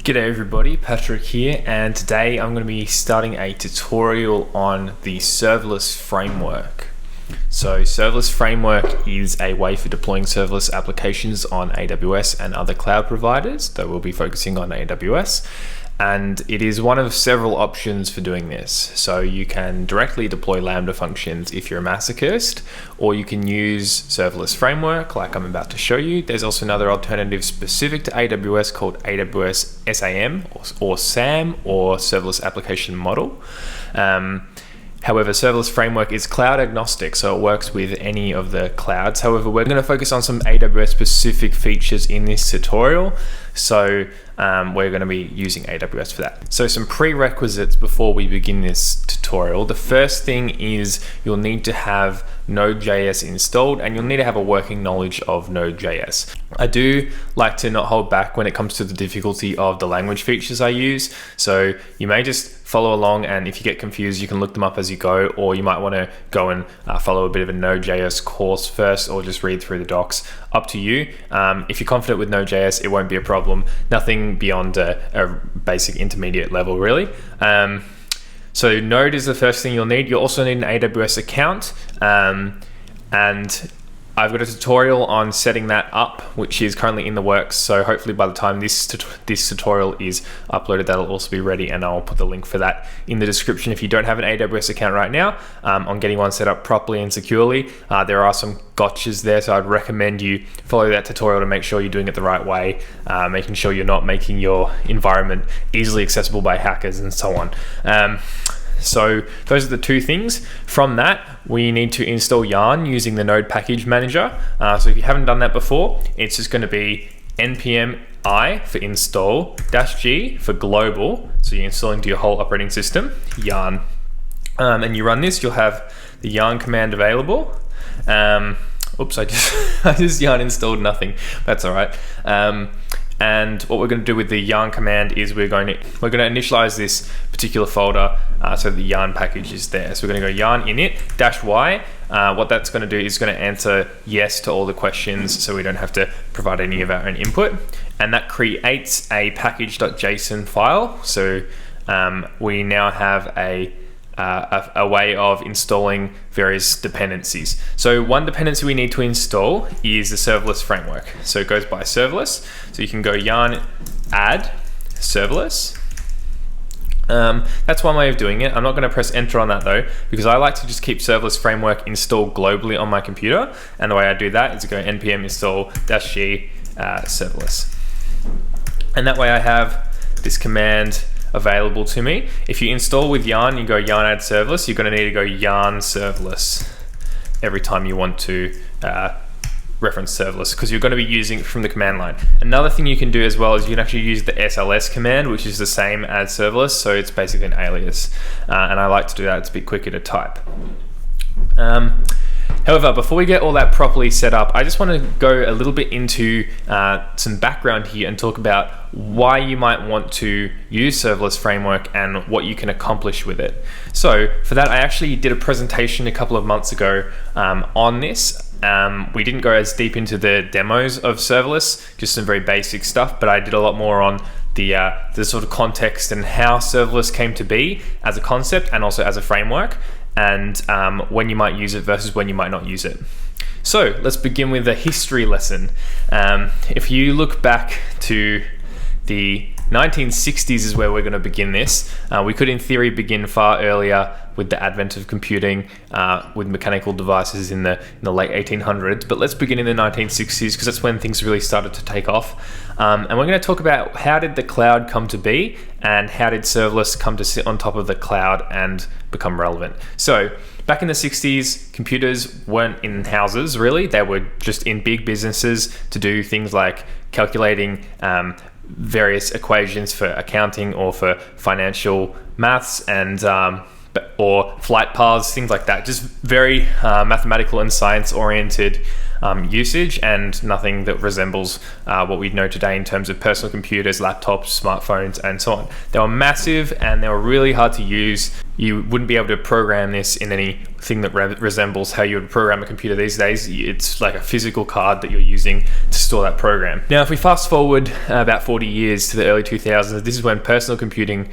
G'day everybody, Patrick here, and today I'm going to be starting a tutorial on the Serverless Framework. So Serverless Framework is a way for deploying serverless applications on AWS and other cloud providers, though we'll be focusing on AWS. And it is one of several options for doing this. So you can directly deploy Lambda functions if you're a masochist, or you can use Serverless Framework like I'm about to show you. There's also another alternative specific to AWS called AWS SAM or SAM or Serverless Application Model. However, Serverless Framework is cloud agnostic, so it works with any of the clouds. However, we're going to focus on some AWS specific features in this tutorial. So we're going to be using AWS for that. So some prerequisites before we begin this tutorial. The first thing is you'll need to have Node.js installed, and you'll need to have a working knowledge of Node.js. I do like to not hold back when it comes to the difficulty of the language features I use. So you may just follow along, and if you get confused, you can look them up as you go, or you might want to go and follow a bit of a Node.js course first, or just read through the docs. Up to you. If you're confident with Node.js, it won't be a problem. Nothing beyond a basic intermediate level, really. So Node is the first thing you'll need. You'll also need an AWS account, and I've got a tutorial on setting that up, which is currently in the works. So hopefully by the time this tutorial is uploaded, that'll also be ready, and I'll put the link for that in the description if you don't have an AWS account right now. On getting one set up properly and securely, there are some gotchas there, so I'd recommend you follow that tutorial to make sure you're doing it the right way, making sure you're not making your environment easily accessible by hackers and so on. So those are the two things. From that, we need to install Yarn using the Node Package Manager. So if you haven't done that before, it's just going to be npm I for install -g for global. So you're installing to your whole operating system, Yarn. And you run this, you'll have the Yarn command available. Oops, I just Yarn installed nothing. That's all right. And what we're going to do with the Yarn command is we're going to initialize this particular folder so the Yarn package is there. So we're going to go yarn init -y. What that's going to do is going to answer yes to all the questions, so we don't have to provide any of our own input. And that creates a package.json file. So we now have a way of installing various dependencies. So one dependency we need to install is the Serverless Framework. So it goes by serverless. So you can go yarn add serverless. That's one way of doing it. I'm not going to press enter on that though, because I like to just keep Serverless Framework installed globally on my computer. And the way I do that is to go npm install -g serverless. And that way I have this command available to me. If you install with Yarn, you go yarn add serverless, you're going to need to go yarn serverless every time you want to reference serverless, because you're going to be using it from the command line. Another thing you can do as well is you can actually use the SLS command, which is the same as serverless, so it's basically an alias. And I like to do that, it's a bit quicker to type. However, before we get all that properly set up, I just want to go a little bit into some background here and talk about why you might want to use Serverless Framework and what you can accomplish with it. So for that, I actually did a presentation a couple of months ago on this. We didn't go as deep into the demos of serverless, just some very basic stuff, but I did a lot more on the sort of context and how serverless came to be as a concept and also as a framework, and when you might use it versus when you might not use it. So let's begin with a history lesson. If you look back to the 1960s is where we're going to begin this. We could in theory begin far earlier with the advent of computing, with mechanical devices in the late 1800s, but let's begin in the 1960s because that's when things really started to take off. And we're going to talk about how did the cloud come to be and how did serverless come to sit on top of the cloud and become relevant. So back in the 60s, computers weren't in houses really, they were just in big businesses to do things like calculating various equations for accounting or for financial maths and or flight paths, things like that. Just very mathematical and science oriented usage, and nothing that resembles what we know today in terms of personal computers, laptops, smartphones, and so on. They were massive and they were really hard to use. You wouldn't be able to program this in anything that resembles how you would program a computer these days. It's like a physical card that you're using to store that program. Now, if we fast forward about 40 years to the early 2000s, this is when personal computing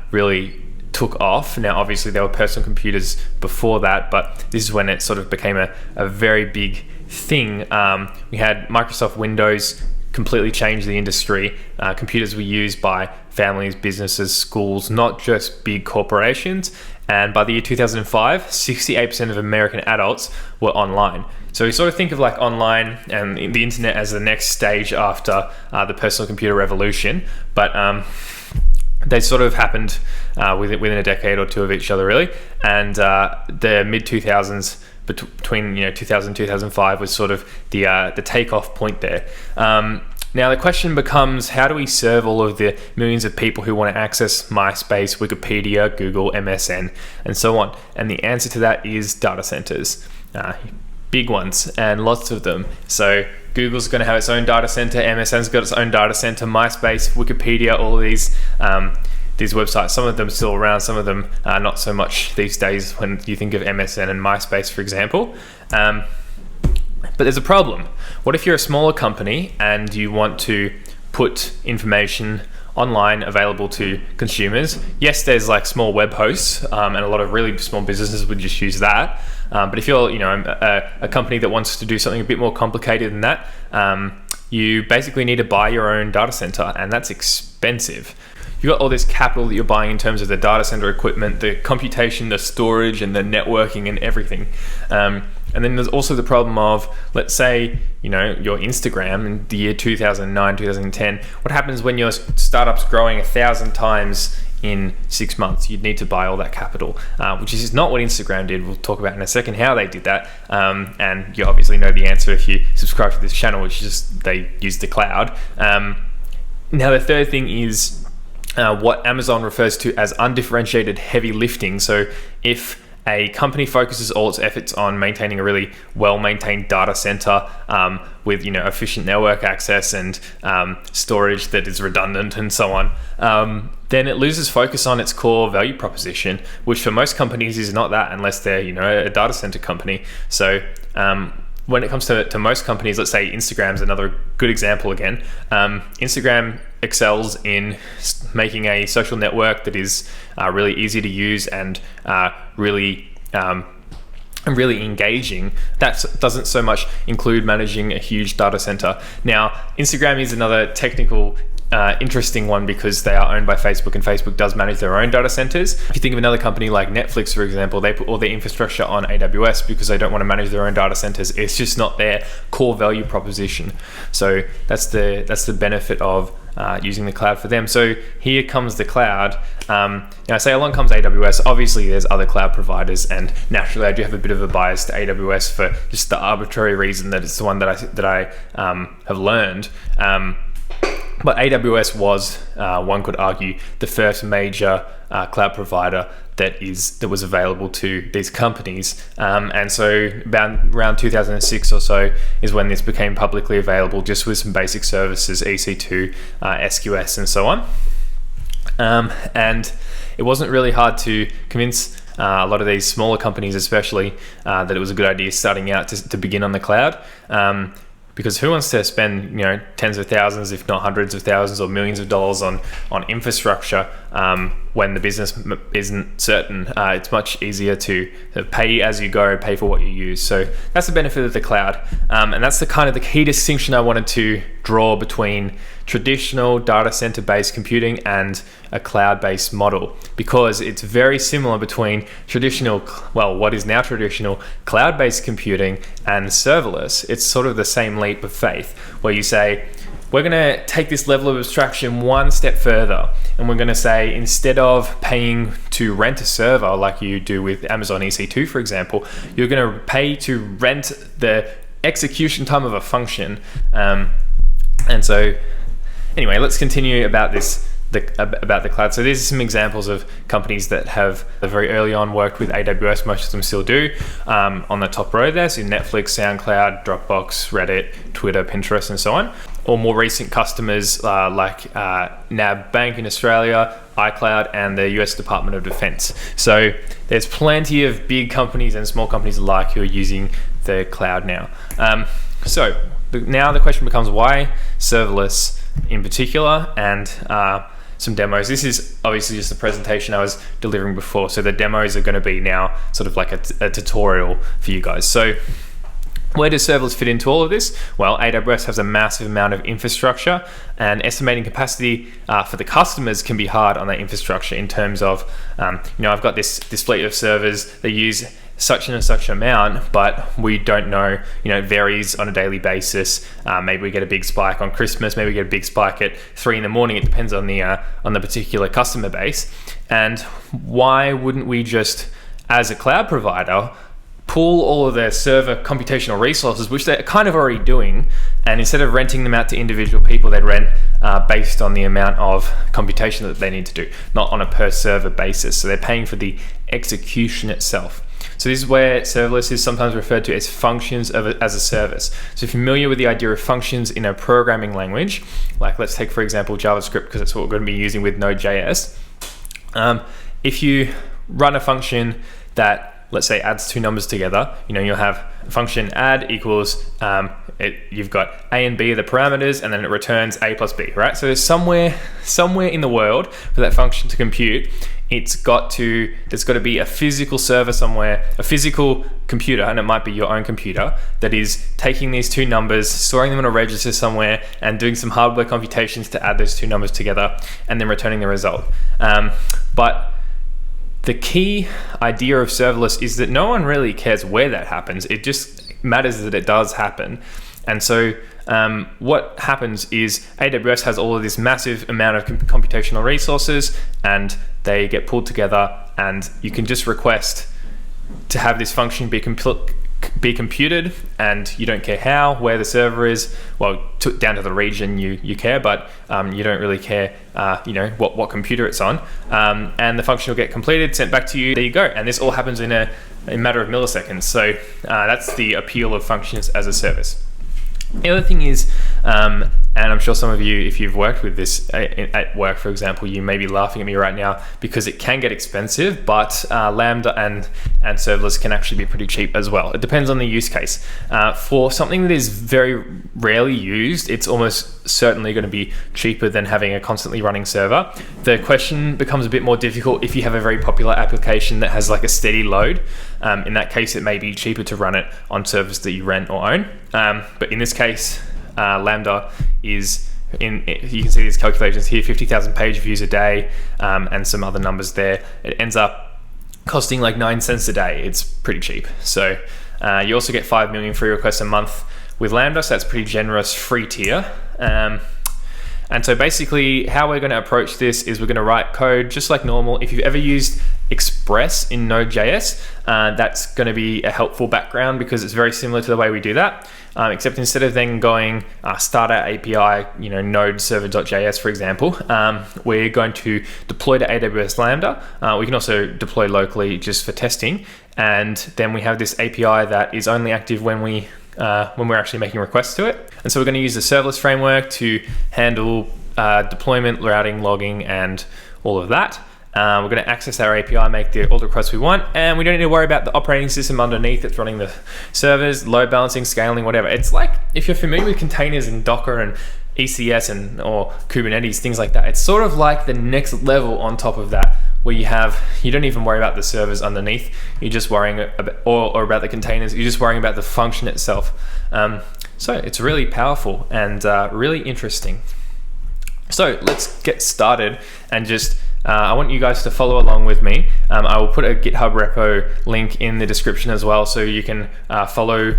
really took off. Now, obviously, there were personal computers before that, but this is when it sort of became a very big thing. We had Microsoft Windows completely changed the industry. Computers were used by families, businesses, schools, not just big corporations. And by the year 2005, 68% of American adults were online. So we sort of think of like online and the internet as the next stage after the personal computer revolution, but they sort of happened within a decade or two of each other, really. And the mid 2000s, between 2000 and 2005, was sort of the takeoff point there. Now the question becomes, how do we serve all of the millions of people who want to access MySpace, Wikipedia, Google, MSN, and so on? And the answer to that is data centers. Big ones, and lots of them. So Google's going to have its own data center, MSN's got its own data center, MySpace, Wikipedia, all of these websites. Some of them are still around, some of them not so much these days when you think of MSN and MySpace, for example. But there's a problem. What if you're a smaller company and you want to put information online available to consumers? Yes, there's like small web hosts, and a lot of really small businesses would just use that. But if you're a company that wants to do something a bit more complicated than that, you basically need to buy your own data center, and that's expensive. You've got all this capital that you're buying in terms of the data center equipment, the computation, the storage, and the networking and everything. And then there's also the problem of, let's say, your Instagram in the year 2009, 2010. What happens when your startup's growing 1,000 times in 6 months? You'd need to buy all that capital, which is not what Instagram did. We'll talk about in a second how they did that. And you obviously know the answer if you subscribe to this channel, which is just they use the cloud. Now, the third thing is what Amazon refers to as undifferentiated heavy lifting. So if a company focuses all its efforts on maintaining a really well-maintained data center with efficient network access and storage that is redundant and so on, then it loses focus on its core value proposition, which for most companies is not that, unless they're a data center company. So when it comes to most companies, let's say Instagram's another good example again. Instagram excels in making a social network that is really easy to use and really engaging. That doesn't so much include managing a huge data center. Now, Instagram is another technical interesting one because they are owned by Facebook, and Facebook does manage their own data centers. If you think of another company like Netflix, for example, they put all their infrastructure on AWS because they don't want to manage their own data centers. It's just not their core value proposition. So that's the benefit of using the cloud for them. So here comes the cloud. Now I say along comes AWS. Obviously there's other cloud providers, and naturally I do have a bit of a bias to AWS for just the arbitrary reason that it's the one that I have learned. But AWS was, one could argue, the first major cloud provider that was available to these companies. And so around 2006 or so is when this became publicly available, just with some basic services, EC2, SQS, and so on. And it wasn't really hard to convince a lot of these smaller companies, especially, that it was a good idea starting out to begin on the cloud. Because who wants to spend tens of thousands, if not hundreds of thousands or millions of dollars on infrastructure when the business isn't certain? It's much easier to pay as you go, pay for what you use. So that's the benefit of the cloud, and that's the key distinction I wanted to draw between traditional data center based computing and a cloud-based model, because it's very similar between what is now traditional cloud-based computing and serverless. It's sort of the same leap of faith where you say, we're going to take this level of abstraction one step further, and we're going to say, instead of paying to rent a server like you do with Amazon EC2, for example, you're going to pay to rent the execution time of a function. And so anyway, let's continue about this about the cloud. So these are some examples of companies that have very early on worked with AWS. Most of them still do. On the top row there, so Netflix, SoundCloud, Dropbox, Reddit, Twitter, Pinterest, and so on. Or more recent customers like NAB Bank in Australia, iCloud, and the US Department of Defense. So there's plenty of big companies and small companies alike who are using the cloud now. Now the question becomes, why serverless in particular, and some demos. This is obviously just the presentation I was delivering before, so the demos are going to be now sort of like a tutorial for you guys. So where does serverless fit into all of this? Well, AWS has a massive amount of infrastructure, and estimating capacity for the customers can be hard on that infrastructure in terms of, I've got this fleet of servers, they use such and such amount, but we don't know, it varies on a daily basis. Maybe we get a big spike on Christmas, maybe we get a big spike at 3 in the morning. It depends on the particular customer base. And why wouldn't we just, as a cloud provider, pull all of their server computational resources, which they're kind of already doing, and instead of renting them out to individual people, they'd rent based on the amount of computation that they need to do, not on a per server basis. So they're paying for the execution itself. So this is where serverless is sometimes referred to as functions as a service. So if you're familiar with the idea of functions in a programming language, like let's take for example JavaScript, because that's what we're going to be using with Node.js. If you run a function that, let's say, adds two numbers together, you'll have function add equals, you've got A and B are the parameters, and then it returns A plus B, right? So there's somewhere in the world for that function to compute. There's got to be a physical server somewhere, a physical computer, and it might be your own computer, that is taking these two numbers, storing them in a register somewhere, and doing some hardware computations to add those two numbers together, and then returning the result. But the key idea of serverless is that no one really cares where that happens. It just matters that it does happen. And so what happens is AWS has all of this massive amount of computational resources, and they get pulled together, and you can just request to have this function be computed, and you don't care where the server is. Well, down to the region you care, but you don't really care what computer it's on, and the function will get completed, sent back to you. There you go. And this all happens in a matter of milliseconds. So that's the appeal of functions as a service. The other thing is, and I'm sure some of you, if you've worked with this at work, for example, you may be laughing at me right now because it can get expensive, but Lambda and serverless can actually be pretty cheap as well. It depends on the use case. For something that is very rarely used, it's almost certainly going to be cheaper than having a constantly running server. The question becomes a bit more difficult if you have a very popular application that has like a steady load. In that case, it may be cheaper to run it on servers that you rent or own. But in this case, Lambda is you can see these calculations here, 50,000 page views a day, and some other numbers there. It ends up costing like 9 cents a day. It's pretty cheap. So you also get 5 million free requests a month with Lambda, so that's pretty generous free tier. And so basically how we're going to approach this is we're going to write code just like normal. If you've ever used Express in Node.js, that's going to be a helpful background because it's very similar to the way we do that, except instead of then going start our API, node server.js, for example, we're going to deploy to AWS Lambda. We can also deploy locally just for testing. And then we have this API that is only active when we're actually making requests to it. And so we're going to use the serverless framework to handle deployment, routing, logging, and all of that. We're going to access our API, make all the requests we want, and we don't need to worry about the operating system underneath that's running the servers, load balancing, scaling, whatever. It's like, if you're familiar with containers and Docker and ECS or Kubernetes, things like that, it's sort of like the next level on top of that, where you don't even worry about the servers underneath. You're just worrying or about the containers. You're just worrying about the function itself. So it's really powerful and really interesting. So let's get started, and just I want you guys to follow along with me. I will put a GitHub repo link in the description as well, so you can follow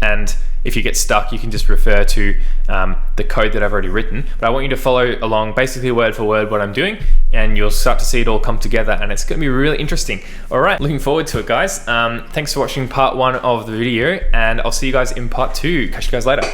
and if you get stuck, you can just refer to the code that I've already written. But I want you to follow along basically word for word what I'm doing, and you'll start to see it all come together, and it's going to be really interesting. All right, looking forward to it, guys. Thanks for watching part 1 of the video, and I'll see you guys in part 2. Catch you guys later.